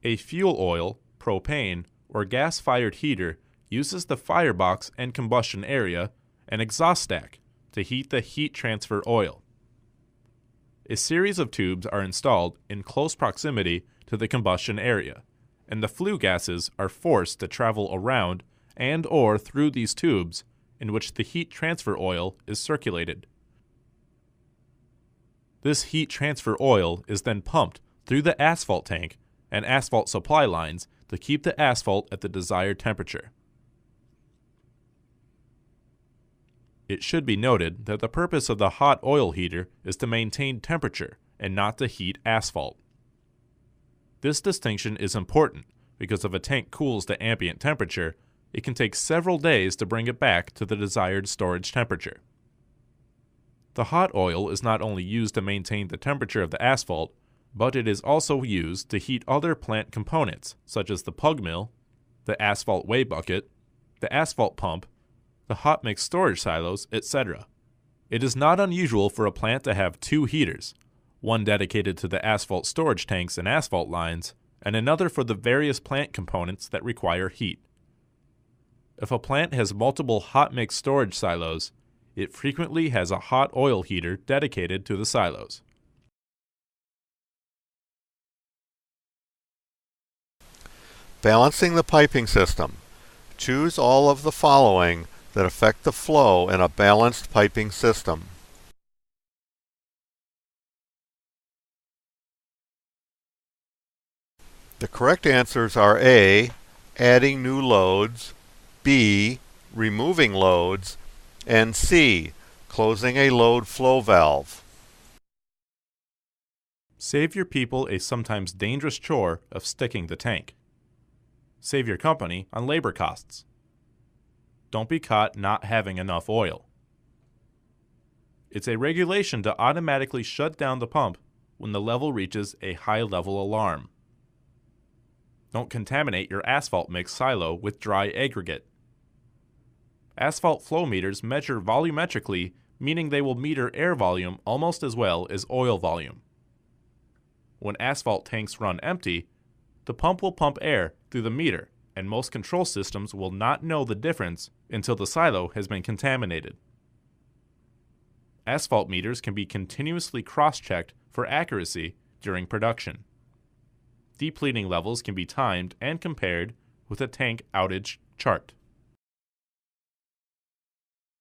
A fuel oil, propane, or gas-fired heater uses the firebox and combustion area and exhaust stack to heat the heat transfer oil. A series of tubes are installed in close proximity to the combustion area, and the flue gases are forced to travel around and/or through these tubes in which the heat transfer oil is circulated. This heat transfer oil is then pumped through the asphalt tank and asphalt supply lines to keep the asphalt at the desired temperature. It should be noted that the purpose of the hot oil heater is to maintain temperature and not to heat asphalt. This distinction is important because if a tank cools to ambient temperature, it can take several days to bring it back to the desired storage temperature. The hot oil is not only used to maintain the temperature of the asphalt, but it is also used to heat other plant components such as the pug mill, the asphalt weigh bucket, the asphalt pump, the hot mix storage silos, etc. It is not unusual for a plant to have two heaters, one dedicated to the asphalt storage tanks and asphalt lines, and another for the various plant components that require heat. If a plant has multiple hot mix storage silos, it frequently has a hot oil heater dedicated to the silos. Balancing the piping system. Choose all of the following that affect the flow in a balanced piping system. The correct answers are A, adding new loads, B, removing loads, and C, closing a load flow valve. Save your people a sometimes dangerous chore of sticking the tank. Save your company on labor costs. Don't be caught not having enough oil. It's a regulation to automatically shut down the pump when the level reaches a high-level alarm. Don't contaminate your asphalt mix silo with dry aggregate. Asphalt flow meters measure volumetrically, meaning they will meter air volume almost as well as oil volume. When asphalt tanks run empty, the pump will pump air through the meter, and most control systems will not know the difference until the silo has been contaminated. Asphalt meters can be continuously cross-checked for accuracy during production. Depleting levels can be timed and compared with a tank outage chart.